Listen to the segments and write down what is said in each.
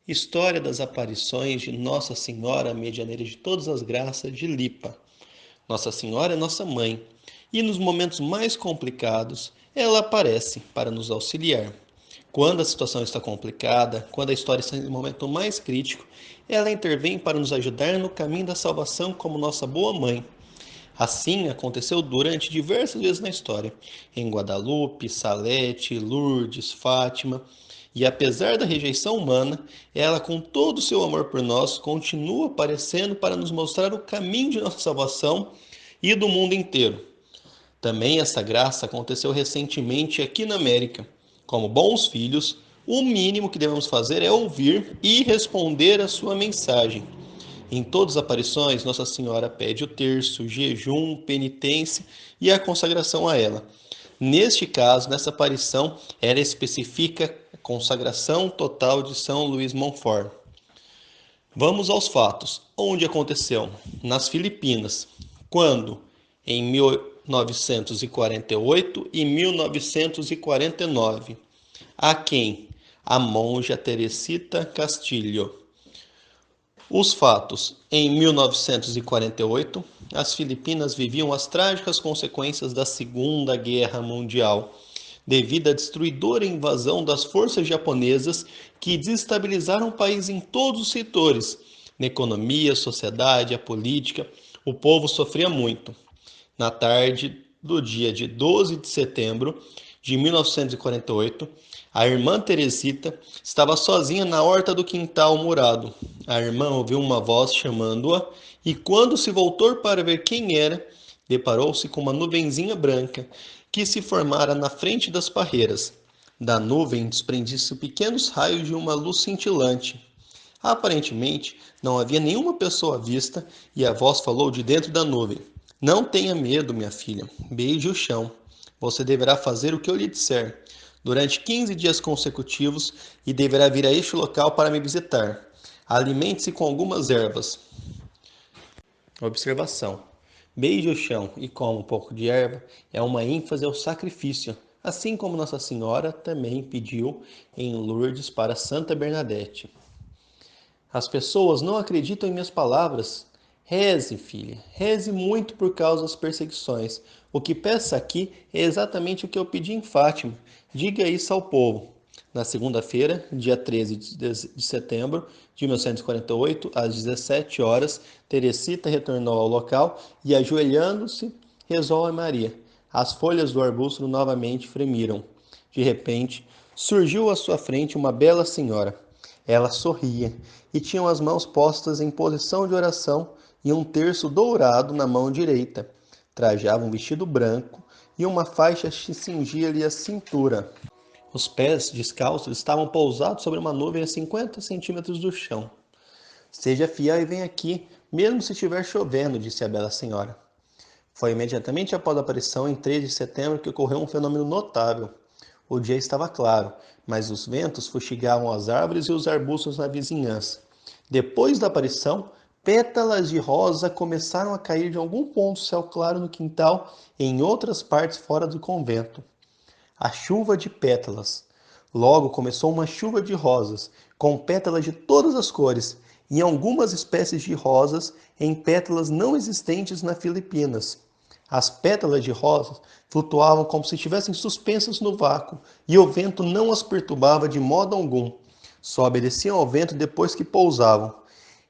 História das aparições de Nossa Senhora Medianeira de Todas as Graças de Lipa. Nossa Senhora é nossa mãe, e nos momentos mais complicados, ela aparece para nos auxiliar. Quando a situação está complicada, quando a história está em um momento mais crítico, ela intervém para nos ajudar no caminho da salvação como nossa boa mãe. Assim aconteceu durante diversas vezes na história, em Guadalupe, Salete, Lourdes, Fátima, e apesar da rejeição humana, ela, com todo o seu amor por nós, continua aparecendo para nos mostrar o caminho de nossa salvação e do mundo inteiro. Também essa graça aconteceu recentemente aqui na América. Como bons filhos, o mínimo que devemos fazer é ouvir e responder a sua mensagem. Em todas as aparições, Nossa Senhora pede o terço, o jejum, penitência e a consagração a ela. Neste caso, nessa aparição, ela especifica a consagração total de São Luís Montfort. Vamos aos fatos. Onde aconteceu? Nas Filipinas. Quando? Em 1948 e 1949. A quem? A monja Teresita Castilho. Os fatos. Em 1948, as Filipinas viviam as trágicas consequências da Segunda Guerra Mundial, devido à destruidora invasão das forças japonesas que desestabilizaram o país em todos os setores, na economia, sociedade, a política. O povo sofria muito. Na tarde do dia de 12 de setembro de 1948, a irmã Teresita estava sozinha na horta do quintal murado. A irmã ouviu uma voz chamando-a e, quando se voltou para ver quem era, deparou-se com uma nuvenzinha branca que se formara na frente das parreiras. Da nuvem desprendia-se pequenos raios de uma luz cintilante. Aparentemente, não havia nenhuma pessoa à vista e a voz falou de dentro da nuvem. Não tenha medo, minha filha. Beije o chão. Você deverá fazer o que eu lhe disser durante 15 dias consecutivos e deverá vir a este local para me visitar. Alimente-se com algumas ervas. Observação. Beije o chão e coma um pouco de erva é uma ênfase ao sacrifício, assim como Nossa Senhora também pediu em Lourdes para Santa Bernadette. As pessoas não acreditam em minhas palavras. Reze, filha, reze muito por causa das perseguições. O que peço aqui é exatamente o que eu pedi em Fátima. Diga isso ao povo. Na segunda-feira, dia 13 de setembro de 1948, às 17 horas, Teresita retornou ao local e, ajoelhando-se, rezou a Maria. As folhas do arbusto novamente fremiram. De repente, surgiu à sua frente uma bela senhora. Ela sorria e tinha as mãos postas em posição de oração e um terço dourado na mão direita. Trajava um vestido branco e uma faixa cingia-lhe a cintura. Os pés descalços estavam pousados sobre uma nuvem a 50 centímetros do chão. Seja fiel e venha aqui, mesmo se estiver chovendo, disse a bela senhora. Foi imediatamente após a aparição, em 3 de setembro, que ocorreu um fenômeno notável. O dia estava claro, mas os ventos fustigavam as árvores e os arbustos na vizinhança. Depois da aparição, pétalas de rosa começaram a cair de algum ponto do céu claro no quintal e em outras partes fora do convento. A chuva de pétalas. Logo começou uma chuva de rosas, com pétalas de todas as cores, e algumas espécies de rosas em pétalas não existentes nas Filipinas. As pétalas de rosas flutuavam como se estivessem suspensas no vácuo, e o vento não as perturbava de modo algum. Só obedeciam ao vento depois que pousavam.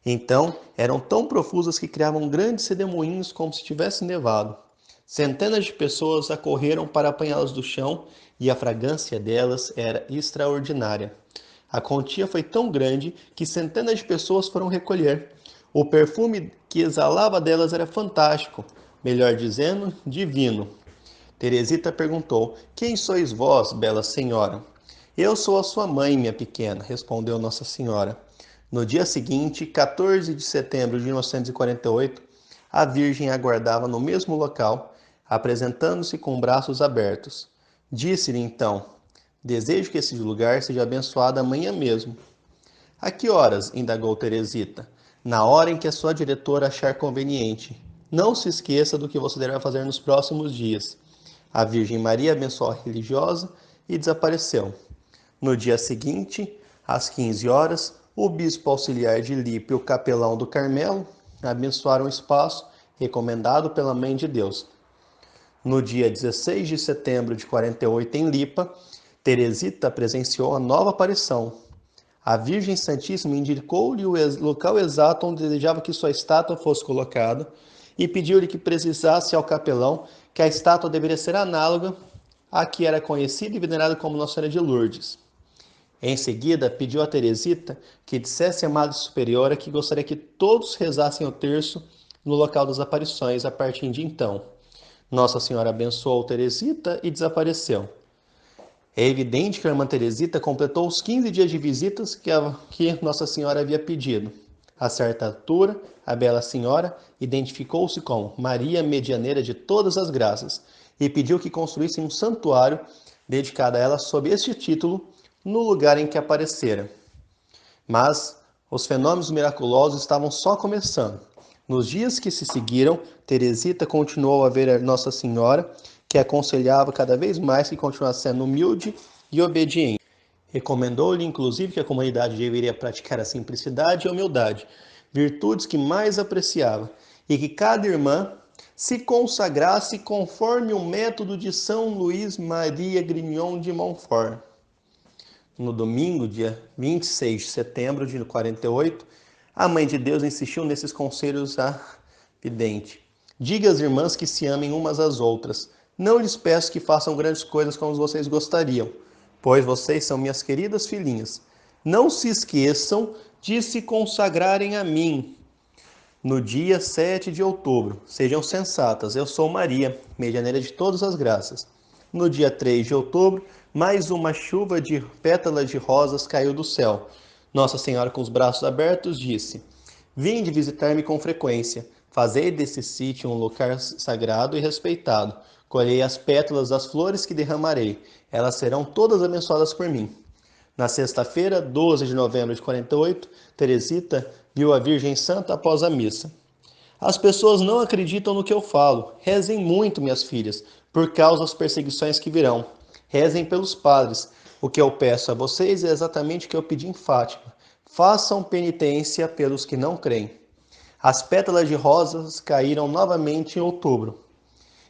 Então, eram tão profusas que criavam grandes redemoinhos como se tivesse nevado. Centenas de pessoas acorreram para apanhá-las do chão e a fragrância delas era extraordinária. A quantia foi tão grande que centenas de pessoas foram recolher. O perfume que exalava delas era fantástico, melhor dizendo, divino. Teresita perguntou: Quem sois vós, bela senhora? Eu sou a sua mãe, minha pequena, respondeu Nossa Senhora. No dia seguinte, 14 de setembro de 1948, a Virgem aguardava no mesmo local, apresentando-se com braços abertos. Disse-lhe então: Desejo que esse lugar seja abençoado amanhã mesmo. A que horas? Indagou Teresita. Na hora em que a sua diretora achar conveniente. Não se esqueça do que você deverá fazer nos próximos dias. A Virgem Maria abençoou a religiosa e desapareceu. No dia seguinte, às 15 horas, o bispo auxiliar de Lipa e o capelão do Carmelo abençoaram o espaço recomendado pela Mãe de Deus. No dia 16 de setembro de 48, em Lipa, Teresita presenciou a nova aparição. A Virgem Santíssima indicou-lhe o local exato onde desejava que sua estátua fosse colocada e pediu-lhe que precisasse ao capelão que a estátua deveria ser análoga à que era conhecida e venerada como Nossa Senhora de Lourdes. Em seguida, pediu a Teresita que dissesse à Madre Superiora que gostaria que todos rezassem o terço no local das aparições a partir de então. Nossa Senhora abençoou Teresita e desapareceu. É evidente que a irmã Teresita completou os 15 dias de visitas que Nossa Senhora havia pedido. A certa altura, a Bela Senhora identificou-se como Maria Medianeira de todas as graças e pediu que construíssem um santuário dedicado a ela sob este título no lugar em que aparecera. Mas os fenômenos miraculosos estavam só começando. Nos dias que se seguiram, Teresita continuou a ver a Nossa Senhora, que aconselhava cada vez mais que continuasse sendo humilde e obediente. Recomendou-lhe, inclusive, que a comunidade deveria praticar a simplicidade e a humildade, virtudes que mais apreciava, e que cada irmã se consagrasse conforme o método de São Luís Maria Grignon de Montfort. No domingo, dia 26 de setembro de 48, a Mãe de Deus insistiu nesses conselhos à vidente. Diga às irmãs que se amem umas às outras. Não lhes peço que façam grandes coisas como vocês gostariam, pois vocês são minhas queridas filhinhas. Não se esqueçam de se consagrarem a mim. No dia 7 de outubro, sejam sensatas, eu sou Maria, medianeira de todas as graças. No dia 3 de outubro, mais uma chuva de pétalas de rosas caiu do céu. Nossa Senhora, com os braços abertos, disse: Vinde visitar-me com frequência. Fazei desse sítio um lugar sagrado e respeitado. Colhei as pétalas das flores que derramarei. Elas serão todas abençoadas por mim. Na sexta-feira, 12 de novembro de 48, Teresita viu a Virgem Santa após a missa. As pessoas não acreditam no que eu falo. Rezem muito, minhas filhas, por causa das perseguições que virão. Rezem pelos padres. O que eu peço a vocês é exatamente o que eu pedi em Fátima. Façam penitência pelos que não creem. As pétalas de rosas caíram novamente em outubro.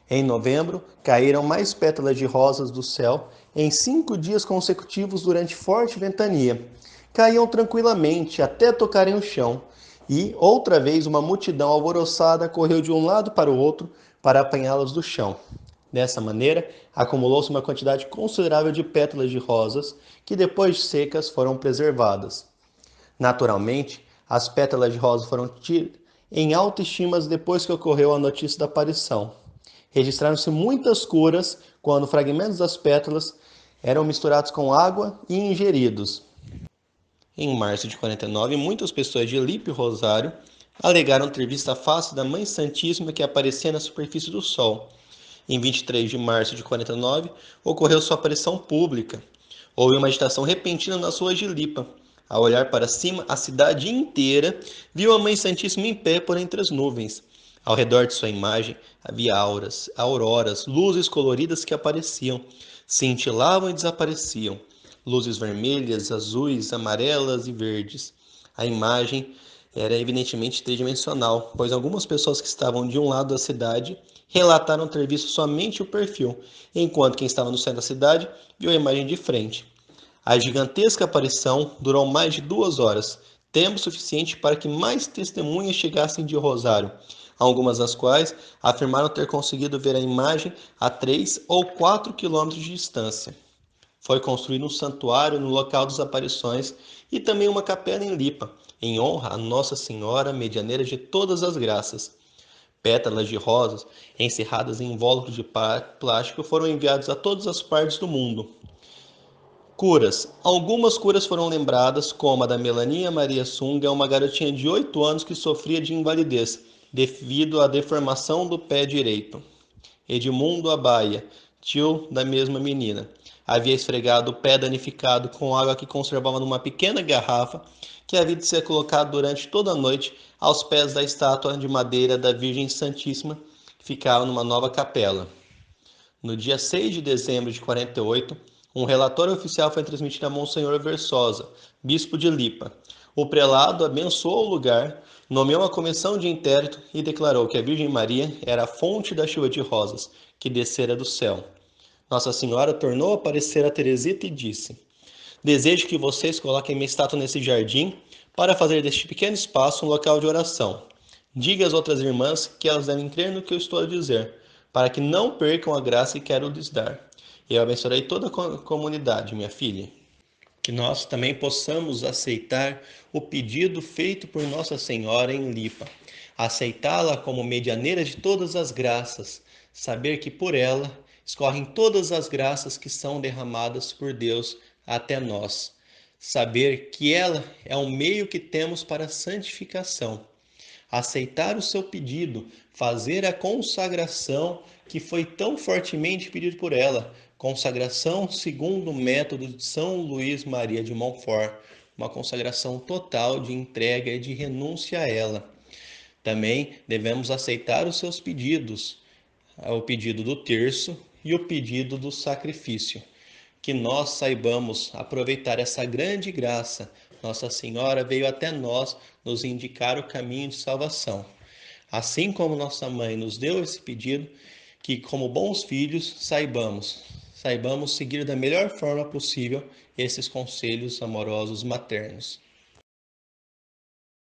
Em novembro, caíram mais pétalas de rosas do céu em 5 dias consecutivos durante forte ventania. Caíam tranquilamente até tocarem o chão. E, outra vez, uma multidão alvoroçada correu de um lado para o outro para apanhá-las do chão. Dessa maneira, acumulou-se uma quantidade considerável de pétalas de rosas que, depois de secas, foram preservadas. Naturalmente, as pétalas de rosa foram tidas em alta estima depois que ocorreu a notícia da aparição. Registraram-se muitas curas quando fragmentos das pétalas eram misturados com água e ingeridos. Em março de 49, muitas pessoas de Lipa e Rosário alegaram ter visto a face da Mãe Santíssima que aparecia na superfície do Sol. Em 23 de março de 49, ocorreu sua aparição pública. Houve uma agitação repentina nas ruas de Lipa. Ao olhar para cima, a cidade inteira viu a Mãe Santíssima em pé por entre as nuvens. Ao redor de sua imagem havia auroras, luzes coloridas que apareciam, cintilavam e desapareciam. Luzes vermelhas, azuis, amarelas e verdes. A imagem era evidentemente tridimensional, pois algumas pessoas que estavam de um lado da cidade relataram ter visto somente o perfil, enquanto quem estava no centro da cidade viu a imagem de frente. A gigantesca aparição durou mais de 2 horas, tempo suficiente para que mais testemunhas chegassem de Rosário, algumas das quais afirmaram ter conseguido ver a imagem a 3 ou 4 quilômetros de distância. Foi construído um santuário no local das aparições e também uma capela em Lipa, em honra a Nossa Senhora Medianeira de todas as graças. Pétalas de rosas, encerradas em invólucros de plástico, foram enviados a todas as partes do mundo. Curas. Algumas curas foram lembradas, como a da Melania Maria Sunga, uma garotinha de 8 anos que sofria de invalidez, devido à deformação do pé direito. Edmundo Abaia, tio da mesma menina, havia esfregado o pé danificado com água que conservava numa pequena garrafa que havia de ser colocada durante toda a noite aos pés da estátua de madeira da Virgem Santíssima, que ficava numa nova capela. No dia 6 de dezembro de 48, um relatório oficial foi transmitido a Monsenhor Versosa, bispo de Lipa. O prelado abençoou o lugar, nomeou uma comissão de inquérito e declarou que a Virgem Maria era a fonte da chuva de rosas que descera do céu. Nossa Senhora tornou a aparecer a Teresita e disse: Desejo que vocês coloquem minha estátua nesse jardim para fazer deste pequeno espaço um local de oração. Diga às outras irmãs que elas devem crer no que eu estou a dizer, para que não percam a graça que quero lhes dar. Eu abençoarei toda a comunidade, minha filha. Que nós também possamos aceitar o pedido feito por Nossa Senhora em Lipa, aceitá-la como medianeira de todas as graças, saber que por ela escorrem todas as graças que são derramadas por Deus até nós, saber que ela é o meio que temos para a santificação, aceitar o seu pedido, fazer a consagração que foi tão fortemente pedido por ela, consagração segundo o método de São Luís Maria de Montfort, uma consagração total de entrega e de renúncia a ela. Também devemos aceitar os seus pedidos, o pedido do terço e o pedido do sacrifício. Que nós saibamos aproveitar essa grande graça. Nossa Senhora veio até nós nos indicar o caminho de salvação. Assim como nossa mãe nos deu esse pedido, que como bons filhos saibamos seguir da melhor forma possível esses conselhos amorosos maternos.